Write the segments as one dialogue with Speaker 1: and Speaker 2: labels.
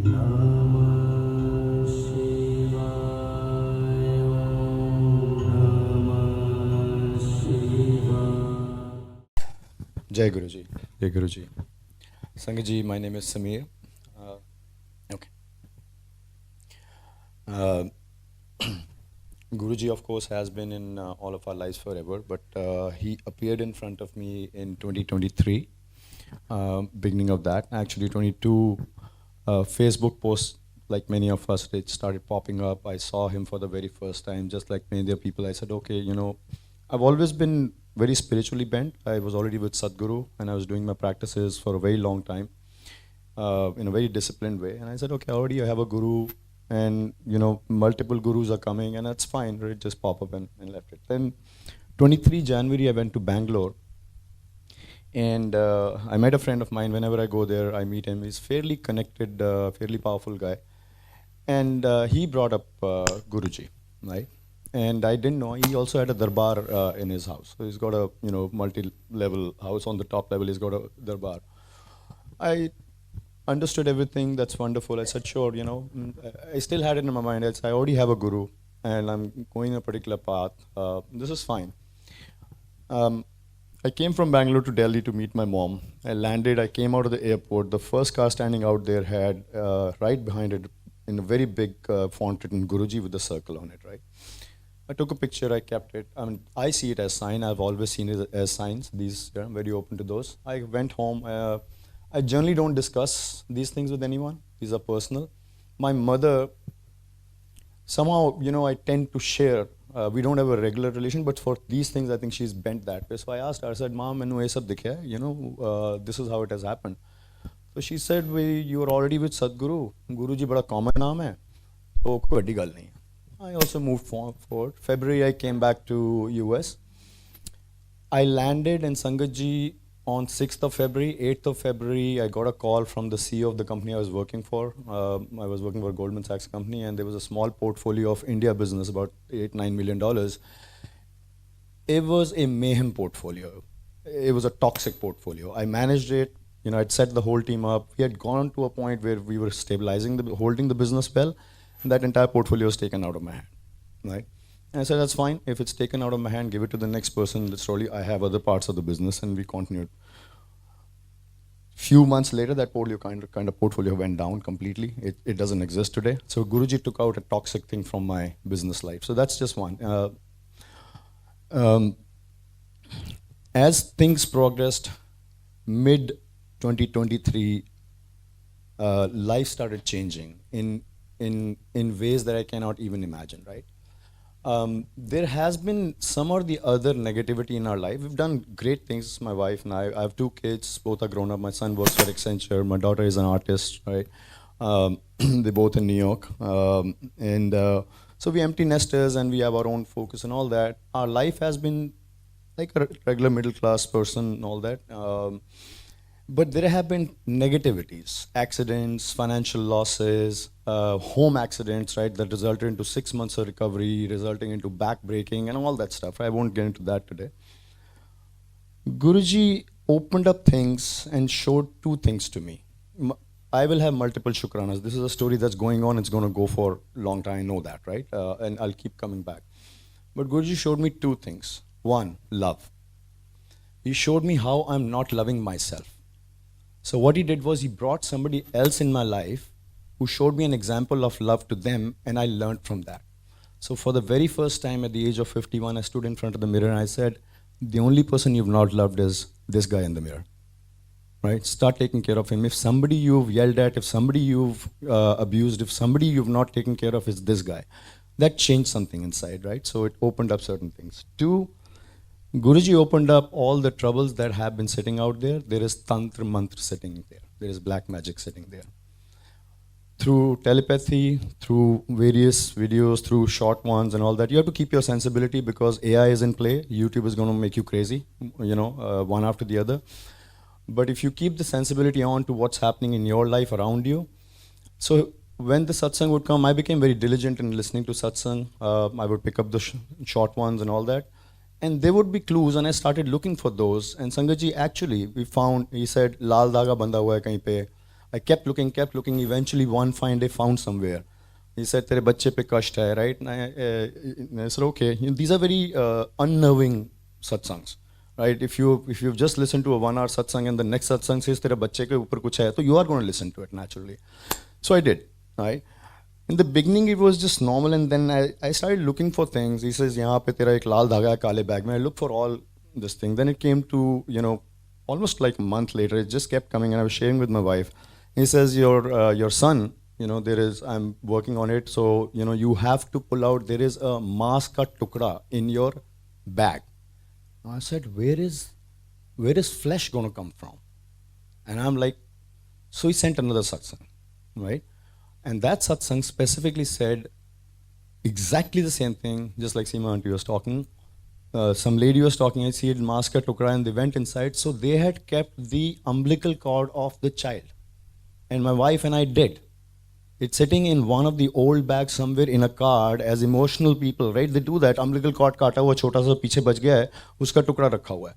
Speaker 1: Namah Shivaya. Namah Shivaya.
Speaker 2: Jai Guruji. Jai Guruji. Sangaji, my name is Samir. Okay. Uh, Guruji, of course, has been in all of our lives forever, but he appeared in front of me in 2023, beginning of that. Actually, 22 Facebook posts, like many of us, it started popping up. I saw him for the very first time, just like many other people. I said, okay, I've always been very spiritually bent. I was already with Sadhguru, and I was doing my practices for a very long time, in a very disciplined way. And I said, okay, already I have a guru, and multiple gurus are coming, and that's fine. Right? Just pop up and left it. Then 23 January, I went to Bangalore, and I met a friend of mine. Whenever I go there, I meet him. He's fairly connected, fairly powerful guy. And he brought up Guruji, right? And I didn't know, he also had a darbar in his house. So he's got a multi-level house. On the top level, he's got a darbar. I understood everything. That's wonderful. I said, sure, I still had it in my mind. I said, I already have a guru, and I'm going a particular path. This is fine. I came from Bangalore to Delhi to meet my mom. I landed, I came out of the airport. The first car standing out there had, right behind it, in a very big font written Guruji with a circle on it, right? I took a picture, I kept it. I mean, I see it as sign. I've always seen it as signs. I'm very open to those. I went home. I generally don't discuss these things with anyone. These are personal. My mother, somehow, I tend to share. We don't have a regular relation, but for these things, I think she's bent that way. So I asked her, I said, Mom, mainu ye sab dikha hai, this is how it has happened. So she said, you are already with Sadhguru. Guruji bada common naam hai. So koi badi gal nahi. I also moved forward. February, I came back to US. I landed in Sangatji on 6th of February. 8th of February, I got a call from the CEO of the company I was working for. I was working for a Goldman Sachs company, and there was a small portfolio of India business, about $8-9 million. It was a mayhem portfolio. It was a toxic portfolio. I managed it. I'd set the whole team up. We had gone to a point where we were stabilizing, holding the business well, and that entire portfolio was taken out of my hand, right? And I said, that's fine. If it's taken out of my hand, give it to the next person. Slowly, I have other parts of the business, and we continued. Few months later, that portfolio kind of portfolio went down completely. It doesn't exist today. So Guruji took out a toxic thing from my business life. So that's just one. As things progressed, mid 2023, life started changing in ways that I cannot even imagine, right? There has been some or the other negativity in our life. We've done great things, my wife and I. I have 2 kids, both are grown up. My son works for Accenture. My daughter is an artist, right? They're both in New York. So we empty nesters, and we have our own focus and all that. Our life has been like a regular middle class person and all that. But there have been negativities, accidents, financial losses, home accidents, right, that resulted into 6 months of recovery, resulting into back breaking and all that stuff. I won't get into that today. Guruji opened up things and showed 2 things to me. I will have multiple shukranas. This is a story that's going on. It's going to go for a long time. I know that, right? And I'll keep coming back. But Guruji showed me 2 things. One, love. He showed me how I'm not loving myself. So what he did was he brought somebody else in my life who showed me an example of love to them, and I learned from that. So for the very first time at the age of 51, I stood in front of the mirror and I said, the only person you've not loved is this guy in the mirror, right? Start taking care of him. If somebody you've yelled at, if somebody you've abused, if somebody you've not taken care of is this guy, that changed something inside, right? So it opened up certain things. 2, Guruji opened up all the troubles that have been sitting out there. There is Tantra Mantra sitting there. There is black magic sitting there. Through telepathy, through various videos, through short ones and all that, you have to keep your sensibility because AI is in play. YouTube is going to make you crazy, one after the other. But if you keep the sensibility on to what's happening in your life around you, so when the satsang would come, I became very diligent in listening to satsang. I would pick up the short ones and all that. And there would be clues, and I started looking for those. And Sangatji, actually, we found, he said, Lal Daga Banda Hua Hai Kahin Pe. I kept looking. Eventually, one fine day, found somewhere. He said, "Tere bacche pe kasht hai," right? And I said, "Okay." These are very unnerving satsangs, right? If you've just listened to a 1 hour satsang and the next satsang says, "Tere bacche ke upar kuch hai," so you are going to listen to it naturally. So I did, right? In the beginning, it was just normal, and then I started looking for things. He says, "Yahan pe tera ek laal dhaga hai kaale bag mein." I looked for all this thing. Then it came to, almost like a month later, it just kept coming, and I was sharing with my wife. He says, your son, I'm working on it, so, you have to pull out, there is a maas ka tukda in your bag. I said, where is flesh going to come from? And I'm like, so he sent another satsang, right? And that satsang specifically said exactly the same thing, just like Seema auntie was talking. Some lady was talking, I see it, mask ka tukra, and they went inside. So they had kept the umbilical cord of the child. And my wife and I did. It's sitting in one of the old bags somewhere in a card. As emotional people, right? They do that. Umbilical cord kaata hua chota sa piche bach gaya hai, uska tukra rakha hua hai.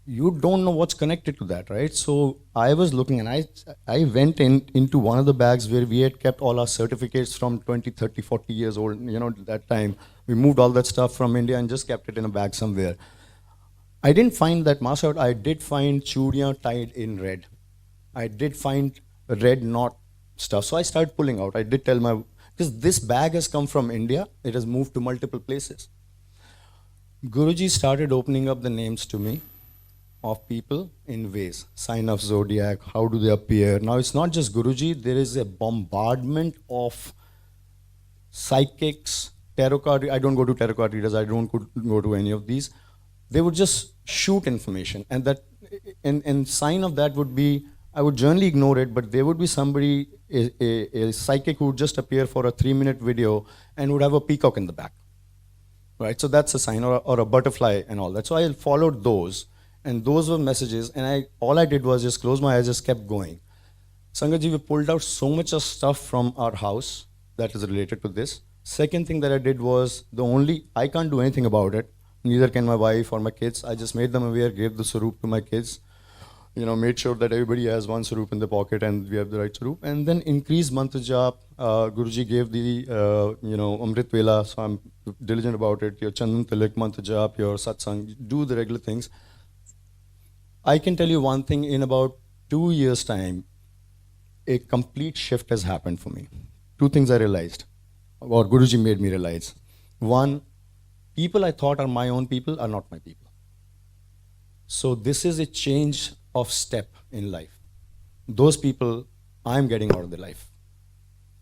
Speaker 2: You don't know what's connected to that, right? So I was looking, and I went into one of the bags where we had kept all our certificates from 20, 30, 40 years old, that time. We moved all that stuff from India and just kept it in a bag somewhere. I didn't find that mask out. I did find churiyan tied in red. I did find red knot stuff. So I started pulling out. I did tell because this bag has come from India. It has moved to multiple places. Guruji started opening up the names to me of people in ways. Sign of zodiac, how do they appear? Now it's not just Guruji, there is a bombardment of psychics, tarot card. I don't go to tarot card readers, I don't go to any of these. They would just shoot information, and sign of that would be, I would generally ignore it, but there would be somebody, a psychic who would just appear for a 3-minute video and would have a peacock in the back. Right, so that's a sign, or a butterfly and all that. So I followed those. And those were messages, and all I did was just close my eyes, just kept going. Sangatji, we pulled out so much of stuff from our house that is related to this. Second thing that I did was, I can't do anything about it, neither can my wife or my kids. I just made them aware, gave the swaroop to my kids, made sure that everybody has one swaroop in the pocket and we have the right swaroop. And then increased mantra jap. Guruji gave the, Amrit Vela, so I'm diligent about it. Your Chanting Tilak, mantra jap, your Satsang, do the regular things. I can tell you one thing, in about 2 years' time, a complete shift has happened for me. 2 things I realized, or Guruji made me realize. One, people I thought are my own people are not my people. So this is a change of step in life. Those people, I'm getting out of their life.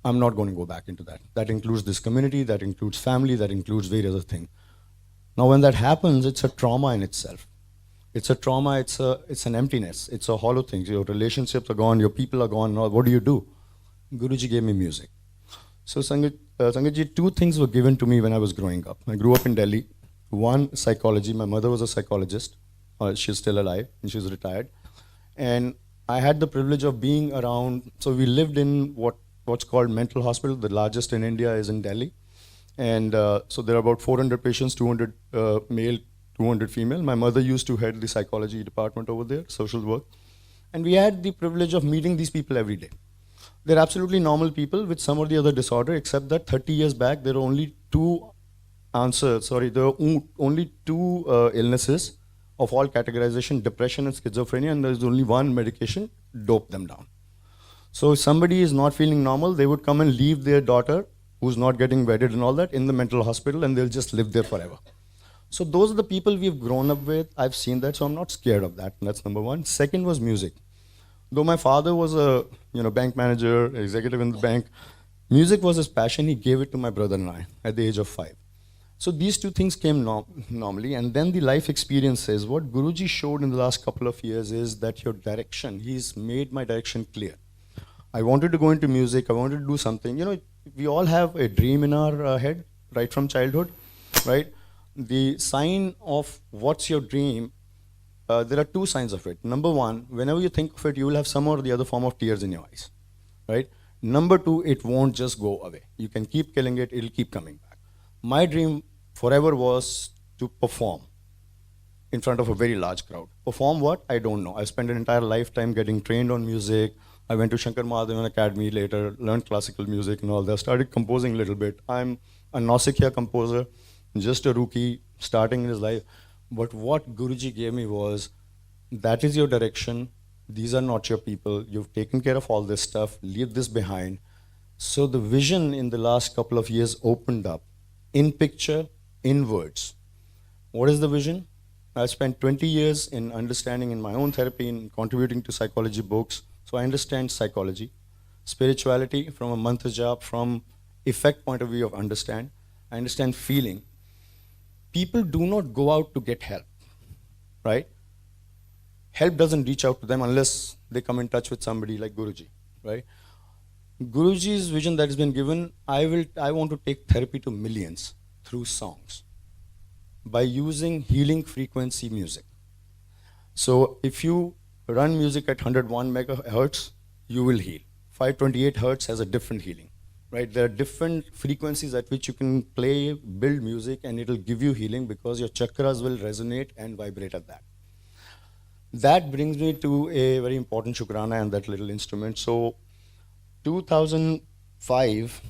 Speaker 2: I'm not going to go back into that. That includes this community, that includes family, that includes various other things. Now when that happens, it's a trauma in itself. It's a trauma, it's an emptiness, it's a hollow thing. Your relationships are gone, your people are gone. Now what do? Guruji gave me music. So Sangatji, 2 things were given to me when I was growing up. I grew up in Delhi. One, psychology. My mother was a psychologist. She's still alive, and she's retired. And I had the privilege of being around, so we lived in what's called mental hospital. The largest in India is in Delhi. And so there are about 400 patients, 200 male, 200 female. My mother used to head the psychology department over there, social work. And we had the privilege of meeting these people every day. They're absolutely normal people with some or the other disorder, except that 30 years back, there were only 2 illnesses of all categorization, depression and schizophrenia, and there's only one medication, dope them down. So if somebody is not feeling normal, they would come and leave their daughter, who's not getting wedded and all that, in the mental hospital, and they'll just live there forever. So those are the people we've grown up with. I've seen that, so I'm not scared of that. And that's number one. Second was music. Though my father was a bank manager, executive in the bank, music was his passion. He gave it to my brother and I at the age of 5. So these 2 things came normally. And then the life experiences. What Guruji showed in the last couple of years is that your direction, he's made my direction clear. I wanted to go into music. I wanted to do something. We all have a dream in our head, right from childhood, right? The sign of what's your dream, there are 2 signs of it. Number 1, whenever you think of it, you will have some or the other form of tears in your eyes, right? Number 2, it won't just go away. You can keep killing it, it'll keep coming back. My dream forever was to perform in front of a very large crowd. Perform what? I don't know. I spent an entire lifetime getting trained on music, I went to Shankar Mahadevan Academy later, learned classical music and all that. Started composing a little bit. I'm a Nausikhiya composer, just a rookie, starting in his life. But what Guruji gave me was, that is your direction. These are not your people. You've taken care of all this stuff. Leave this behind. So the vision in the last couple of years opened up in picture, in words. What is the vision? I spent 20 years in understanding in my own therapy, in contributing to psychology books. So I understand psychology, spirituality from a mantra jap, from effect point of view of understand. I understand feeling. People do not go out to get help, right? Help doesn't reach out to them unless they come in touch with somebody like Guruji, right? Guruji's vision that has been given, I want to take therapy to millions through songs by using healing frequency music. So if you run music at 101 megahertz, you will heal. 528 hertz has a different healing, right? There are different frequencies at which you can play, build music, and it'll give you healing because your chakras will resonate and vibrate at that. That brings me to a very important shukrana and that little instrument. So 2005,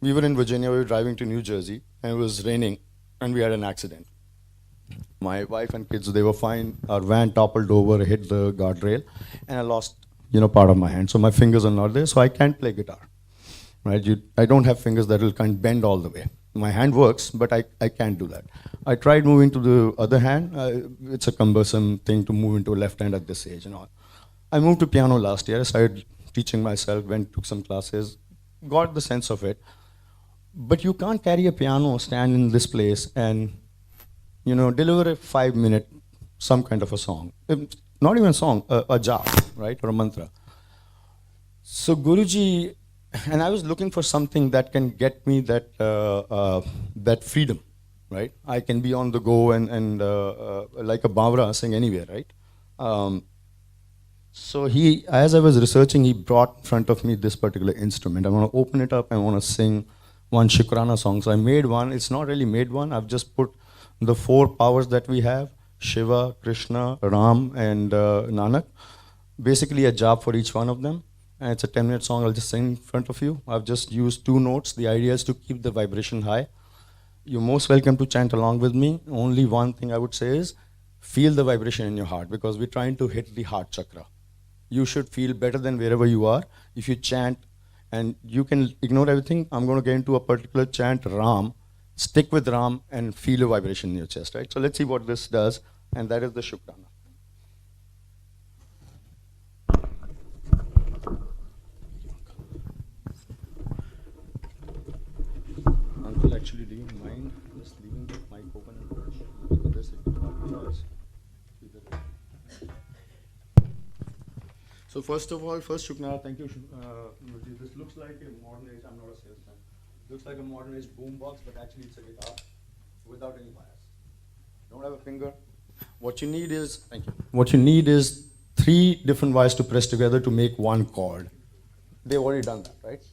Speaker 2: we were in Virginia, we were driving to New Jersey, and it was raining, and we had an accident. My wife and kids, they were fine. Our van toppled over, hit the guardrail, and I lost, part of my hand. So my fingers are not there, so I can't play guitar, right? I don't have fingers that will kind of bend all the way. My hand works, but I can't do that. I tried moving to the other hand. It's a cumbersome thing to move into a left hand at this age and all. I moved to piano last year. I started teaching myself, took some classes, got the sense of it. But you can't carry a piano, stand in this place, and deliver a 5-minute, some kind of a song. Not even a song, a jap, right, or a mantra. So Guruji, and I was looking for something that can get me that freedom, right? I can be on the go and like a bawra, sing anywhere, right? So as I was researching, he brought in front of me this particular instrument. I want to open it up. I want to sing one shukrana song. So I made one. It's not really made one. I've just put the 4 powers that we have: Shiva, Krishna, Ram, and Nanak. Basically a jap for each one of them. And it's a 10-minute song. I'll just sing in front of you. I've just used 2 notes. The idea is to keep the vibration high. You're most welcome to chant along with me. Only one thing I would say is feel the vibration in your heart, because we're trying to hit the heart chakra. You should feel better than wherever you are. If you chant, and you can ignore everything, I'm going to get into a particular chant, Ram. Stick with Ram and feel a vibration in your chest, right? So let's see what this does, and that is the shukrana. Uncle, actually, do you mind just leaving the mic open and look at this if you want to noise? So first of all, shukrana, thank you. Guruji. This looks like a modern age, I'm not a salesman. Looks like a modern age boombox, but actually it's a guitar without any wires. Don't have a finger. What you need is 3 different wires to press together to make one chord. They've already done that, right?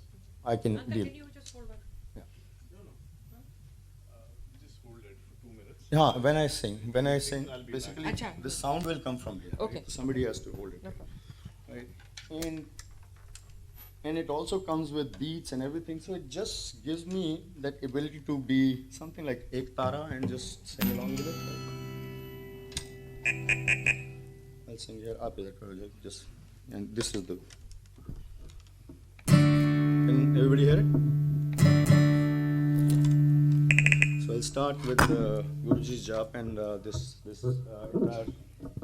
Speaker 2: I can deal.
Speaker 3: Can you just hold on?
Speaker 2: Yeah.
Speaker 4: Just hold it for 2 minutes.
Speaker 2: Yeah, when I sing, basically
Speaker 3: Acha.
Speaker 2: the sound will come from here.
Speaker 3: Okay.
Speaker 2: Right? Somebody has to hold it.
Speaker 3: No problem.
Speaker 2: Right? And it also comes with beats and everything, so it just gives me that ability to be something like Ek Tara and just sing along with it. Right? I'll sing here. Just, and this is the. Can everybody hear it? So I'll start with Guruji's jap, and this entire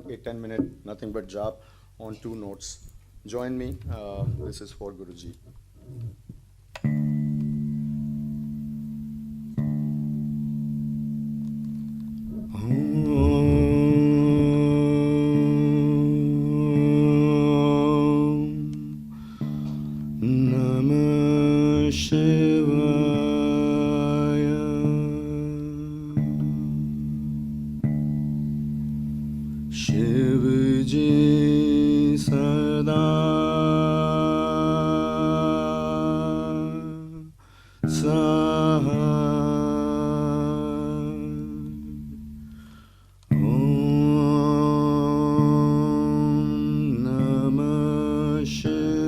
Speaker 2: 8-10 minute nothing but jap on 2 notes. Join me. This is for Guruji. Namah Shivaya. Shivji Sada Om Namah Shivaya.